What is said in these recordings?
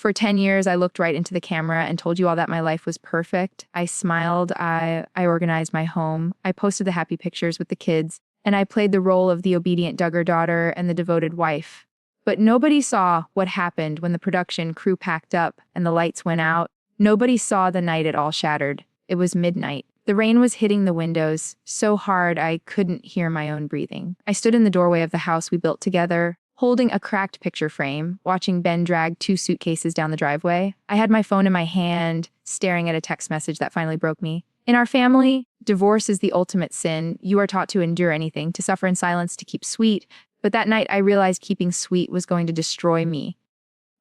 For 10 years, I looked right into the camera and told you all that my life was perfect. I smiled, I organized my home, I posted the happy pictures with the kids, and I played the role of the obedient Duggar daughter and the devoted wife. But nobody saw what happened when the production crew packed up and the lights went out. Nobody saw the night it all shattered. It was midnight. The rain was hitting the windows so hard I couldn't hear my own breathing. I stood in the doorway of the house we built together, holding a cracked picture frame, watching Ben drag 2 suitcases down the driveway. I had my phone in my hand, staring at a text message that finally broke me. In our family, divorce is the ultimate sin. You are taught to endure anything, to suffer in silence, to keep sweet. But that night, I realized keeping sweet was going to destroy me.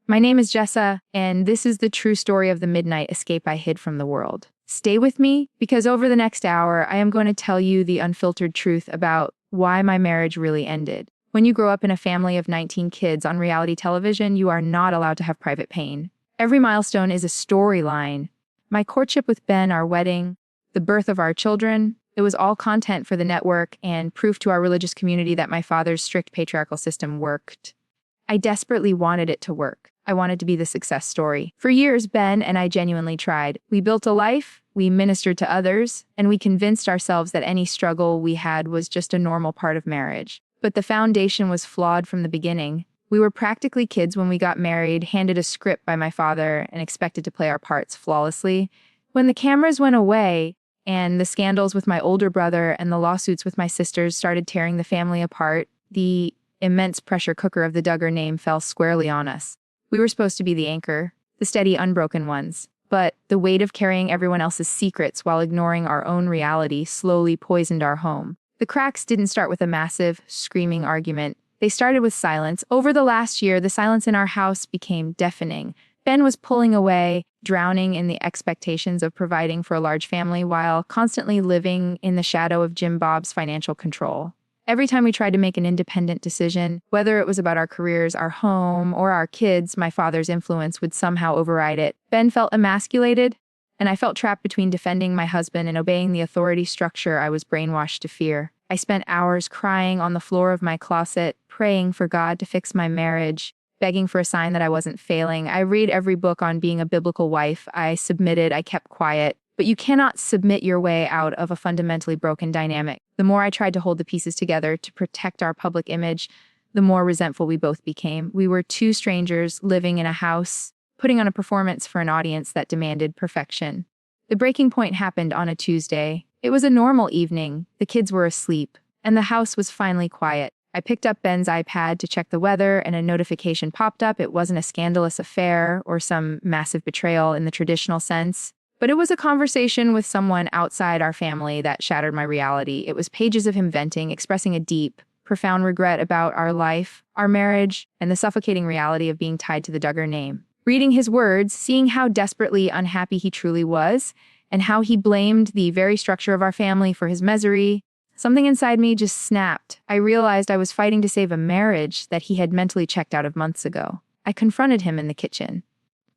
My name is Jessa, and this is the true story of the midnight escape I hid from the world. Stay with me, because over the next hour, I am going to tell you the unfiltered truth about why my marriage really ended. When you grow up in a family of 19 kids on reality television, you are not allowed to have private pain. Every milestone is a storyline. My courtship with Ben, our wedding, the birth of our children, it was all content for the network and proof to our religious community that my father's strict patriarchal system worked. I desperately wanted it to work. I wanted to be the success story. For years, Ben and I genuinely tried. We built a life, we ministered to others, and we convinced ourselves that any struggle we had was just a normal part of marriage. But the foundation was flawed from the beginning. We were practically kids when we got married, handed a script by my father, and expected to play our parts flawlessly. When the cameras went away, and the scandals with my older brother and the lawsuits with my sisters started tearing the family apart, the immense pressure cooker of the Duggar name fell squarely on us. We were supposed to be the anchor, the steady, unbroken ones. But the weight of carrying everyone else's secrets while ignoring our own reality slowly poisoned our home. The cracks didn't start with a massive, screaming argument. They started with silence. Over the last year, the silence in our house became deafening. Ben was pulling away, drowning in the expectations of providing for a large family while constantly living in the shadow of Jim Bob's financial control. Every time we tried to make an independent decision, whether it was about our careers, our home, or our kids, my father's influence would somehow override it. Ben felt emasculated, and I felt trapped between defending my husband and obeying the authority structure I was brainwashed to fear. I spent hours crying on the floor of my closet, praying for God to fix my marriage, begging for a sign that I wasn't failing. I read every book on being a biblical wife. I submitted, I kept quiet. But you cannot submit your way out of a fundamentally broken dynamic. The more I tried to hold the pieces together to protect our public image, the more resentful we both became. We were two strangers living in a house, putting on a performance for an audience that demanded perfection. The breaking point happened on a Tuesday. It was a normal evening. The kids were asleep, and the house was finally quiet. I picked up Ben's iPad to check the weather, and a notification popped up. It wasn't a scandalous affair or some massive betrayal in the traditional sense, but it was a conversation with someone outside our family that shattered my reality. It was pages of him venting, expressing a deep, profound regret about our life, our marriage, and the suffocating reality of being tied to the Duggar name. Reading his words, seeing how desperately unhappy he truly was, and how he blamed the very structure of our family for his misery, something inside me just snapped. I realized I was fighting to save a marriage that he had mentally checked out of months ago. I confronted him in the kitchen.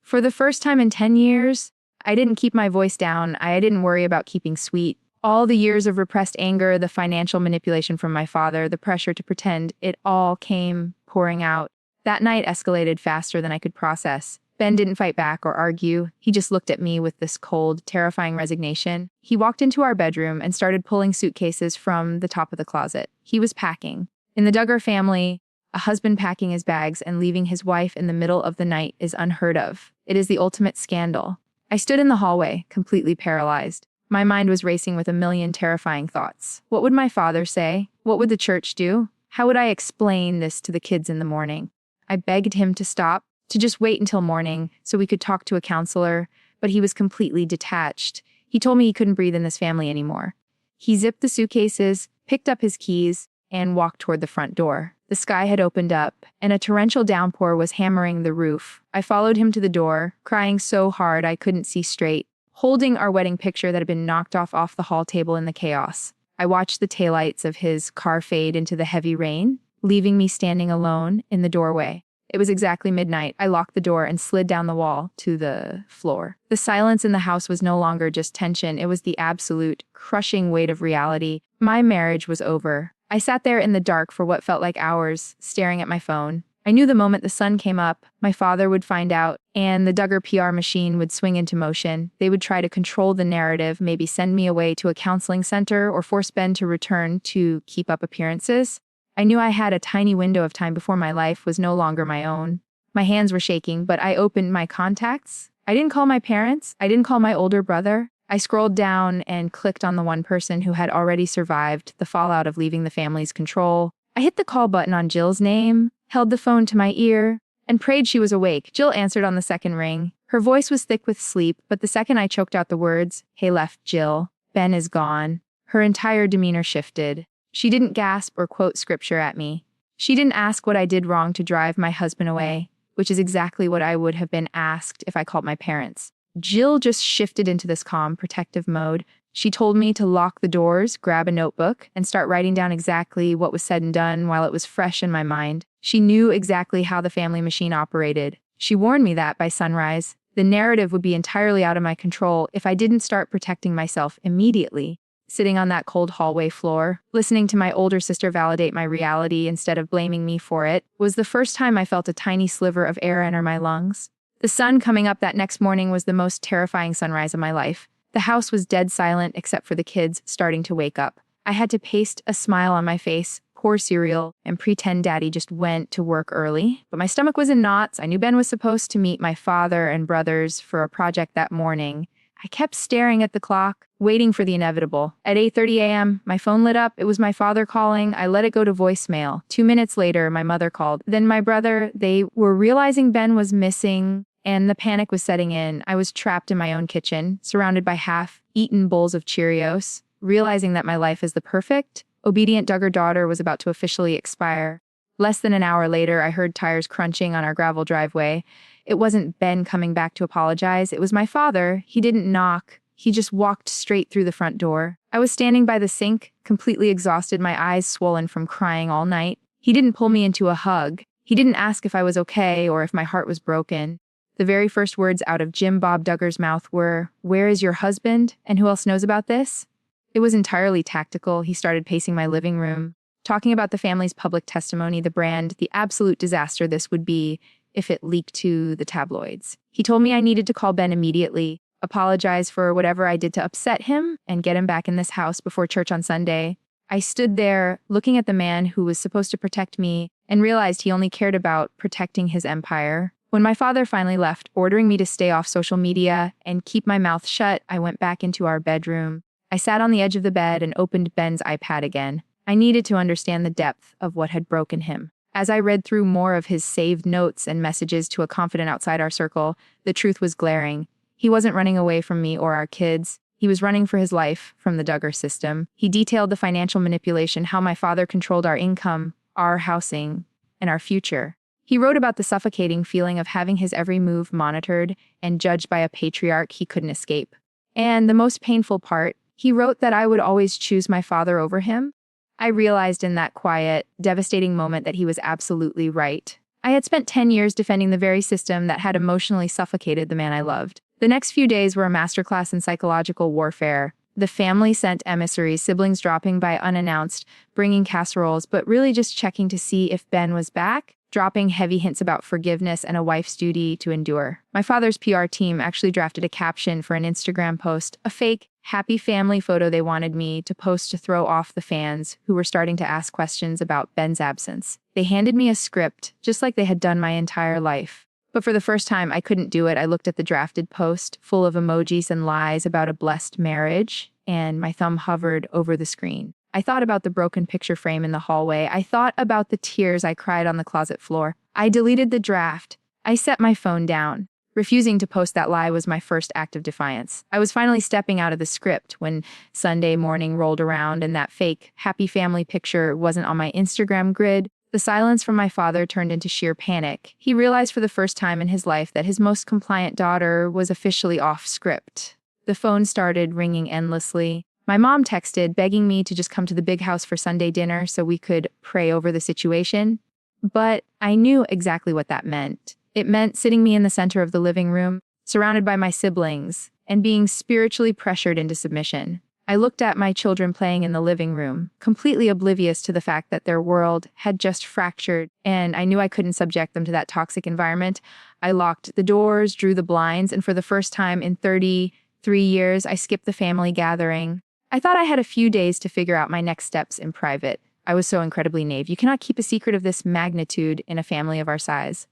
For the first time in 10 years, I didn't keep my voice down. I didn't worry about keeping sweet. All the years of repressed anger, the financial manipulation from my father, the pressure to pretend, it all came pouring out. That night escalated faster than I could process. Ben didn't fight back or argue. He just looked at me with this cold, terrifying resignation. He walked into our bedroom and started pulling suitcases from the top of the closet. He was packing. In the Duggar family, a husband packing his bags and leaving his wife in the middle of the night is unheard of. It is the ultimate scandal. I stood in the hallway, completely paralyzed. My mind was racing with a million terrifying thoughts. What would my father say? What would the church do? How would I explain this to the kids in the morning? I begged him to stop, to just wait until morning so we could talk to a counselor, but he was completely detached. He told me he couldn't breathe in this family anymore. He zipped the suitcases, picked up his keys, and walked toward the front door. The sky had opened up, and a torrential downpour was hammering the roof. I followed him to the door, crying so hard I couldn't see straight, holding our wedding picture that had been knocked off the hall table in the chaos. I watched the taillights of his car fade into the heavy rain, leaving me standing alone in the doorway. It was exactly midnight. I locked the door and slid down the wall to the floor. The silence in the house was no longer just tension. It was the absolute, crushing weight of reality. My marriage was over. I sat there in the dark for what felt like hours, staring at my phone. I knew the moment the sun came up, my father would find out, and the Duggar PR machine would swing into motion. They would try to control the narrative, maybe send me away to a counseling center or force Ben to return to keep up appearances. I knew I had a tiny window of time before my life was no longer my own. My hands were shaking, but I opened my contacts. I didn't call my parents. I didn't call my older brother. I scrolled down and clicked on the one person who had already survived the fallout of leaving the family's control. I hit the call button on Jill's name, held the phone to my ear, and prayed she was awake. Jill answered on the second ring. Her voice was thick with sleep, but the second I choked out the words, "Hey left, Jill. Ben is gone," her entire demeanor shifted. She didn't gasp or quote scripture at me. She didn't ask what I did wrong to drive my husband away, which is exactly what I would have been asked if I called my parents. Jill just shifted into this calm, protective mode. She told me to lock the doors, grab a notebook, and start writing down exactly what was said and done while it was fresh in my mind. She knew exactly how the family machine operated. She warned me that by sunrise, the narrative would be entirely out of my control if I didn't start protecting myself immediately. Sitting on that cold hallway floor, listening to my older sister validate my reality instead of blaming me for it, was the first time I felt a tiny sliver of air enter my lungs. The sun coming up that next morning was the most terrifying sunrise of my life. The house was dead silent except for the kids starting to wake up. I had to paste a smile on my face, pour cereal, and pretend Daddy just went to work early. But my stomach was in knots. I knew Ben was supposed to meet my father and brothers for a project that morning. I kept staring at the clock, waiting for the inevitable. At 8:30 a.m., my phone lit up. It was my father calling. I let it go to voicemail. 2 minutes later, my mother called. Then my brother. They were realizing Ben was missing, and the panic was setting in. I was trapped in my own kitchen, surrounded by half-eaten bowls of Cheerios, realizing that my life as the perfect, obedient Duggar daughter was about to officially expire. Less than an hour later, I heard tires crunching on our gravel driveway. It wasn't Ben coming back to apologize. It was my father. He didn't knock. He just walked straight through the front door. I was standing by the sink, completely exhausted, my eyes swollen from crying all night. He didn't pull me into a hug. He didn't ask if I was okay or if my heart was broken. The very first words out of Jim Bob Duggar's mouth were, "Where is your husband? And who else knows about this?" It was entirely tactical. He started pacing my living room, talking about the family's public testimony, the brand, the absolute disaster this would be if it leaked to the tabloids. He told me I needed to call Ben immediately, apologize for whatever I did to upset him, and get him back in this house before church on Sunday. I stood there, looking at the man who was supposed to protect me, and realized he only cared about protecting his empire. When my father finally left, ordering me to stay off social media and keep my mouth shut, I went back into our bedroom. I sat on the edge of the bed and opened Ben's iPad again. I needed to understand the depth of what had broken him. As I read through more of his saved notes and messages to a confidant outside our circle, the truth was glaring. He wasn't running away from me or our kids. He was running for his life from the Duggar system. He detailed the financial manipulation, how my father controlled our income, our housing, and our future. He wrote about the suffocating feeling of having his every move monitored and judged by a patriarch he couldn't escape. And the most painful part, he wrote that I would always choose my father over him. I realized in that quiet, devastating moment that he was absolutely right. I had spent 10 years defending the very system that had emotionally suffocated the man I loved. The next few days were a masterclass in psychological warfare. The family sent emissaries, siblings dropping by unannounced, bringing casseroles, but really just checking to see if Ben was back, dropping heavy hints about forgiveness and a wife's duty to endure. My father's PR team actually drafted a caption for an Instagram post, a fake, happy family photo they wanted me to post to throw off the fans who were starting to ask questions about Ben's absence. They handed me a script, just like they had done my entire life. But for the first time, I couldn't do it. I looked at the drafted post, full of emojis and lies about a blessed marriage, and my thumb hovered over the screen. I thought about the broken picture frame in the hallway. I thought about the tears I cried on the closet floor. I deleted the draft. I set my phone down. Refusing to post that lie was my first act of defiance. I was finally stepping out of the script when Sunday morning rolled around and that fake, happy family picture wasn't on my Instagram grid. The silence from my father turned into sheer panic. He realized for the first time in his life that his most compliant daughter was officially off script. The phone started ringing endlessly. My mom texted, begging me to just come to the big house for Sunday dinner so we could pray over the situation. But I knew exactly what that meant. It meant sitting me in the center of the living room, surrounded by my siblings, and being spiritually pressured into submission. I looked at my children playing in the living room, completely oblivious to the fact that their world had just fractured, and I knew I couldn't subject them to that toxic environment. I locked the doors, drew the blinds, and for the first time in 33 years, I skipped the family gathering. I thought I had a few days to figure out my next steps in private. I was so incredibly naive. You cannot keep a secret of this magnitude in a family of our size.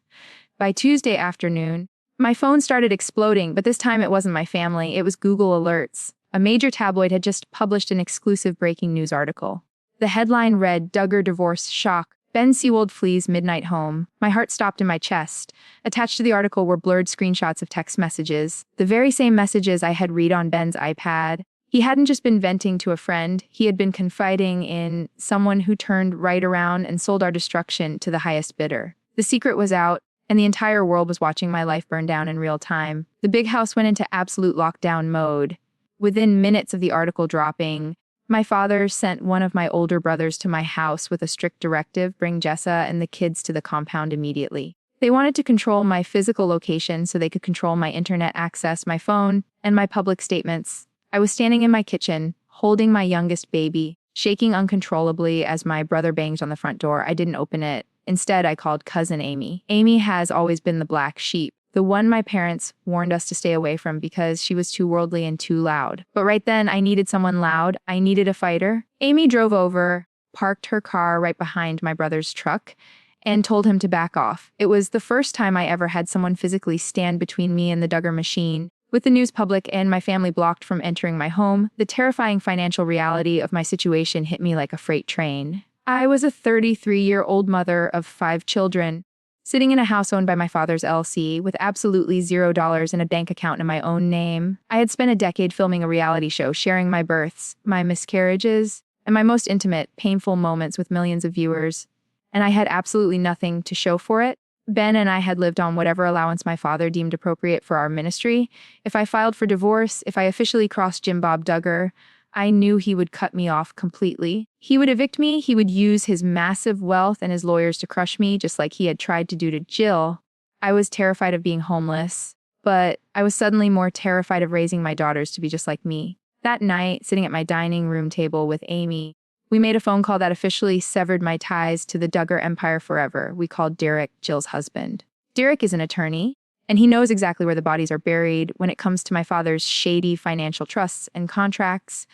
By Tuesday afternoon, my phone started exploding, but this time it wasn't my family, it was Google Alerts. A major tabloid had just published an exclusive breaking news article. The headline read, "Duggar divorce shock. Ben Seewald flees midnight home." My heart stopped in my chest. Attached to the article were blurred screenshots of text messages, the very same messages I had read on Ben's iPad. He hadn't just been venting to a friend, he had been confiding in someone who turned right around and sold our destruction to the highest bidder. The secret was out, and the entire world was watching my life burn down in real time. The big house went into absolute lockdown mode. Within minutes of the article dropping, my father sent one of my older brothers to my house with a strict directive: bring Jessa and the kids to the compound immediately. They wanted to control my physical location so they could control my internet access, my phone, and my public statements. I was standing in my kitchen, holding my youngest baby, shaking uncontrollably as my brother banged on the front door. I didn't open it. Instead, I called cousin Amy. Amy has always been the black sheep, the one my parents warned us to stay away from because she was too worldly and too loud. But right then, I needed someone loud. I needed a fighter. Amy drove over, parked her car right behind my brother's truck, and told him to back off. It was the first time I ever had someone physically stand between me and the Duggar machine. With the news public and my family blocked from entering my home, the terrifying financial reality of my situation hit me like a freight train. I was a 33-year-old mother of 5 children, sitting in a house owned by my father's LLC with absolutely $0 in a bank account in my own name. I had spent a decade filming a reality show, sharing my births, my miscarriages, and my most intimate, painful moments with millions of viewers, and I had absolutely nothing to show for it. Ben and I had lived on whatever allowance my father deemed appropriate for our ministry. If I filed for divorce, if I officially crossed Jim Bob Duggar, I knew he would cut me off completely. He would evict me, he would use his massive wealth and his lawyers to crush me, just like he had tried to do to Jill. I was terrified of being homeless, but I was suddenly more terrified of raising my daughters to be just like me. That night, sitting at my dining room table with Amy, we made a phone call that officially severed my ties to the Duggar empire forever. We called Derek, Jill's husband. Derek is an attorney, and he knows exactly where the bodies are buried when it comes to my father's shady financial trusts and contracts.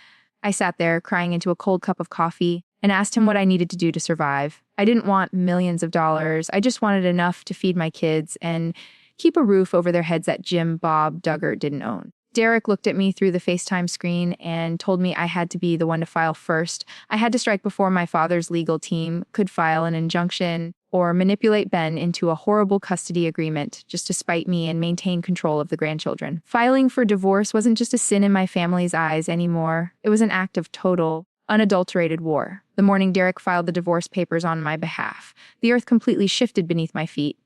I sat there crying into a cold cup of coffee and asked him what I needed to do to survive. I didn't want millions of dollars. I just wanted enough to feed my kids and keep a roof over their heads that Jim Bob Duggar didn't own. Derek looked at me through the FaceTime screen and told me I had to be the one to file first. I had to strike before my father's legal team could file an injunction or manipulate Ben into a horrible custody agreement just to spite me and maintain control of the grandchildren. Filing for divorce wasn't just a sin in my family's eyes anymore. It was an act of total, unadulterated war. The morning Derek filed the divorce papers on my behalf, the earth completely shifted beneath my feet.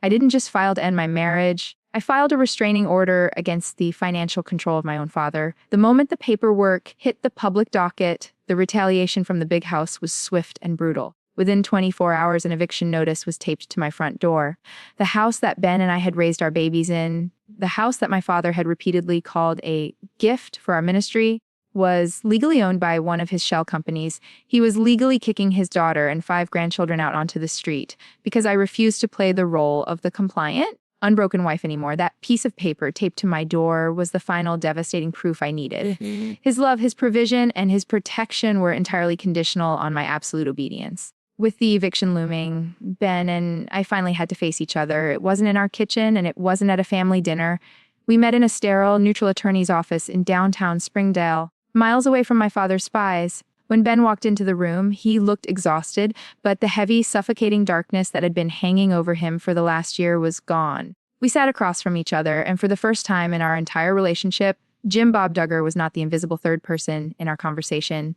I didn't just file to end my marriage. I filed a restraining order against the financial control of my own father. The moment the paperwork hit the public docket, the retaliation from the big house was swift and brutal. Within 24 hours, an eviction notice was taped to my front door. The house that Ben and I had raised our babies in, the house that my father had repeatedly called a gift for our ministry, was legally owned by one of his shell companies. He was legally kicking his daughter and 5 grandchildren out onto the street because I refused to play the role of the compliant, unbroken wife anymore. That piece of paper taped to my door was the final devastating proof I needed. His love, his provision, and his protection were entirely conditional on my absolute obedience. With the eviction looming, Ben and I finally had to face each other. It wasn't in our kitchen, and it wasn't at a family dinner. We met in a sterile, neutral attorney's office in downtown Springdale, miles away from my father's spies. When Ben walked into the room, he looked exhausted, but the heavy, suffocating darkness that had been hanging over him for the last year was gone. We sat across from each other, and for the first time in our entire relationship, Jim Bob Duggar was not the invisible third person in our conversation.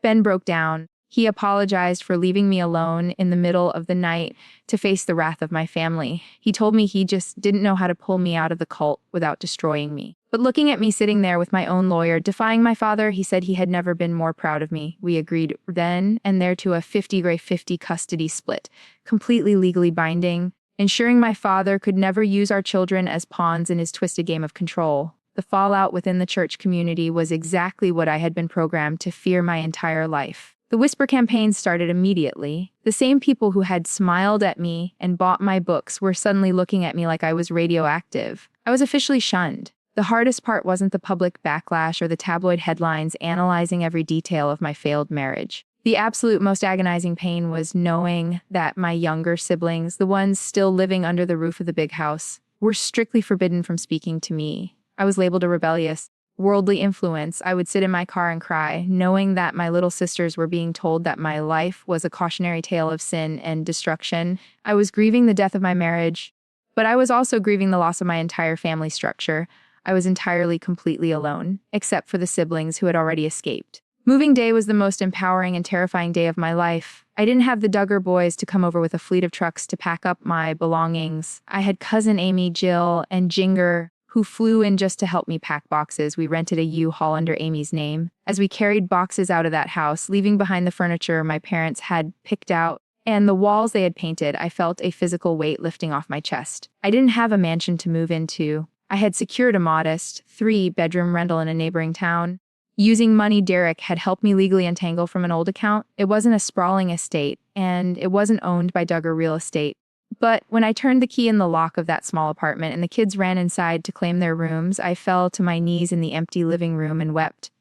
Ben broke down. He apologized for leaving me alone in the middle of the night to face the wrath of my family. He told me he just didn't know how to pull me out of the cult without destroying me. But looking at me sitting there with my own lawyer, defying my father, he said he had never been more proud of me. We agreed then and there to a 50-50 custody split, completely legally binding, ensuring my father could never use our children as pawns in his twisted game of control. The fallout within the church community was exactly what I had been programmed to fear my entire life. The whisper campaign started immediately. The same people who had smiled at me and bought my books were suddenly looking at me like I was radioactive. I was officially shunned. The hardest part wasn't the public backlash or the tabloid headlines analyzing every detail of my failed marriage. The absolute most agonizing pain was knowing that my younger siblings, the ones still living under the roof of the big house, were strictly forbidden from speaking to me. I was labeled a rebellious, worldly influence. I would sit in my car and cry, knowing that my little sisters were being told that my life was a cautionary tale of sin and destruction. I was grieving the death of my marriage, but I was also grieving the loss of my entire family structure. I was entirely, completely alone, except for the siblings who had already escaped. Moving day was the most empowering and terrifying day of my life. I didn't have the Duggar boys to come over with a fleet of trucks to pack up my belongings. I had cousin Amy, Jill, and Jinger, who flew in just to help me pack boxes. We rented a U-Haul under Amy's name. As we carried boxes out of that house, leaving behind the furniture my parents had picked out and the walls they had painted, I felt a physical weight lifting off my chest. I didn't have a mansion to move into. I had secured a modest 3-bedroom rental in a neighboring town. Using money Derek had helped me legally untangle from an old account. It wasn't a sprawling estate, and it wasn't owned by Duggar Real Estate. But when I turned the key in the lock of that small apartment and the kids ran inside to claim their rooms, I fell to my knees in the empty living room and wept.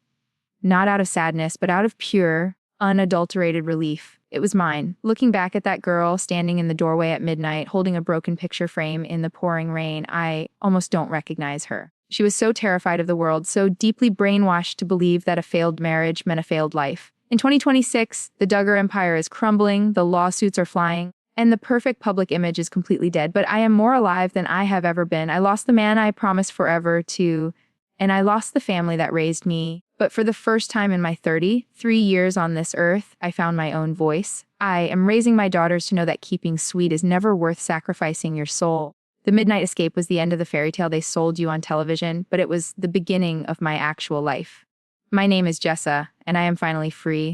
Not out of sadness, but out of pure, unadulterated relief. It was mine. Looking back at that girl standing in the doorway at midnight, holding a broken picture frame in the pouring rain, I almost don't recognize her. She was so terrified of the world, so deeply brainwashed to believe that a failed marriage meant a failed life. In 2026, the Duggar empire is crumbling, the lawsuits are flying, and the perfect public image is completely dead. But I am more alive than I have ever been. I lost the man I promised forever to, and I lost the family that raised me. But for the first time in my 33 years on this earth, I found my own voice. I am raising my daughters to know that keeping sweet is never worth sacrificing your soul. The midnight escape was the end of the fairy tale they sold you on television, but it was the beginning of my actual life. My name is Jessa, and I am finally free.